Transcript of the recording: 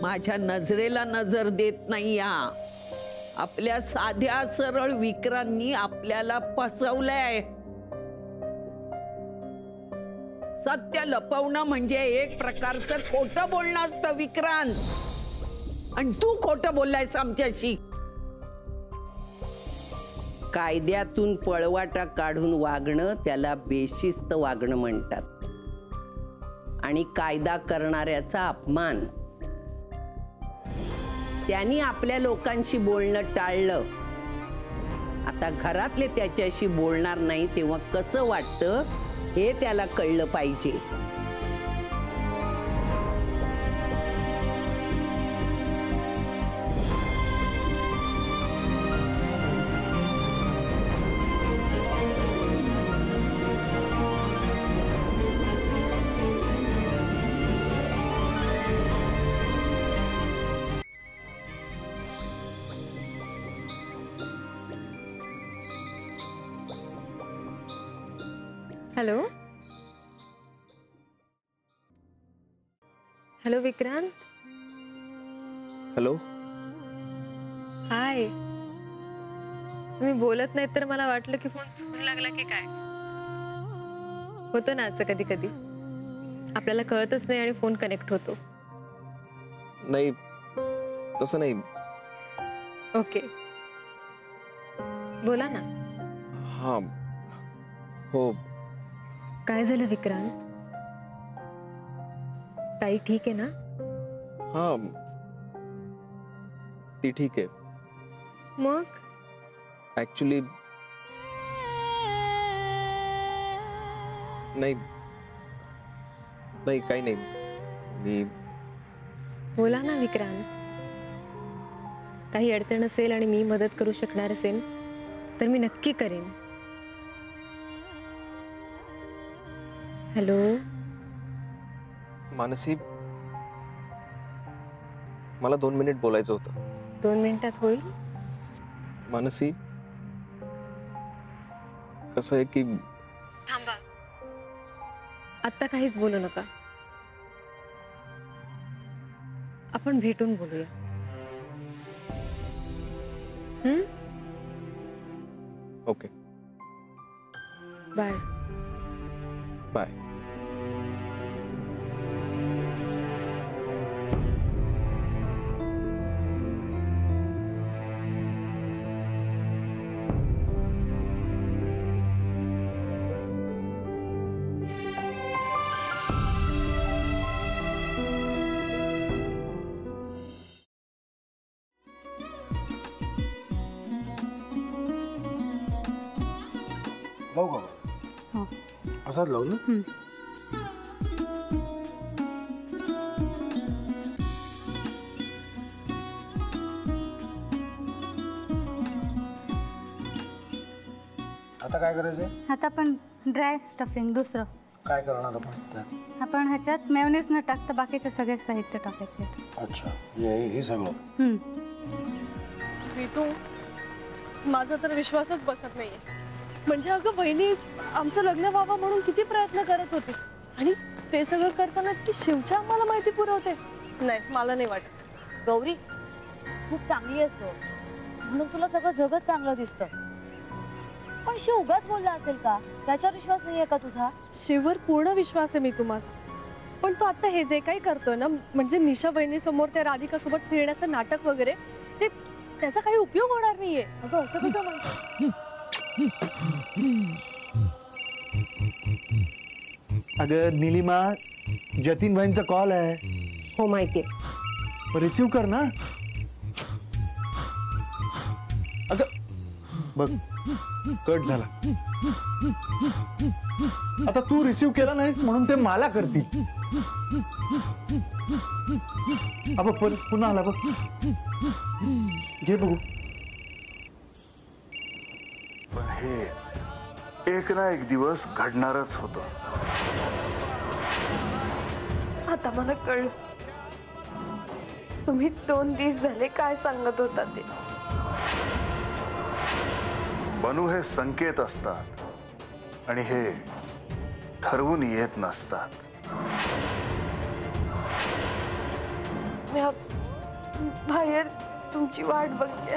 माझ्या नजरेला नजर देत नाही या। आपल्या साध्या सरळ विक्रांनी आपल्याला फसवलंय। सत्य लपवणं म्हणजे एक प्रकारचं खोटं बोलणं असतं विक्रांत, आणि तू खोटं बोललायस आमच्याशी। कायद्यातून पळवाटा काढून वागणं त्याला बेशिस्त वागणं म्हणतात, आणि कायदा करणाऱ्याचा अपमान। त्यांनी आपल्या लोकांशी बोलणं टाळलं, आता घरातले त्याच्याशी बोलणार नाही तेव्हा कसं वाटतं हे त्याला कळलं पाहिजे। Hello hello Vikrant. Hello hi. तुम्ही बोलत नाहीत तर मला वाटलं की फोन चुकून लागला की काय। होतं ना असं कधी कधी, आपल्याला कळतच नाही आणि फोन कनेक्ट होतो। नाही तसं नाही। ओके बोला ना। हाँ हो। काय झालं विक्रांत? ताई ठीक आहे ना? हाँ ती ठीक आहे। मग ऍक्च्युली नाही नाही काही नाही। मी बोला ना विक्रांत, काही अडचण असेल आणि मी मदत करू शकणार असेल तर मी नक्की करेन। हेलो मानसी, मला 2 मिनिट बोलायचं होतं। 2 मिनिटात होईल? मानसी कसं आहे की थांबा, आता काहीच बोलू नका, आपण भेटून बोलूया। Okay bye bye. लावू का? हो असाच लावू ना? आता काय करायचंय? आता आपण ड्राय स्टफिंग दुसरं काय करणार आपण त्यात? आपण ह्याच्यात मेयोनीज न टाकता बाकीचे सगळे साहित्य टाकायचे। अच्छा हे सगळं? ऋतू, माझा तर विश्वासच बसत नाहीये। म्हणजे अगं बहिणी आमचं लग्न व्हावं म्हणून किती प्रयत्न करत होती, आणि ते सगळं करताना ती शिवच्या आम्हाला माहिती पुरवते। नाही, मला नाही वाटत। गौरी खूप चांगली असतो म्हणून तुला सगळं जगत चांगलं दिसतं, पण शिव उगाच बोलला असेल का? त्याच्यावर विश्वास नाहीये का तुझा? शिववर पूर्ण विश्वास आहे मी माझा, पण तो आता हे जे काही करतोय ना, म्हणजे निशा बहिणी समोर त्या राधिका सोबत फिरण्याचं नाटक वगैरे, ते त्याचा काही उपयोग होणार नाहीये। अगं असं कसं म्हणतो? अगं नीलिमा, जतीन भाईंचा कॉल आहे। हो माहितीये। रिसीव कर ना। अगं बघ कट झाला, आता तू रिसीव केला नाहीस म्हणून ते मला करतील। अब पुन्हा आला बघ, घे बघू। पण हे एक ना एक दिवस घडणारच होतं। आता मला कळलं, तुम्ही 2 दिवस झाले काय सांगत होता ते। बनू हे संकेत असतात आणि हे ठरवून येत नसतात। मी बाहेर तुमची वाट बघते.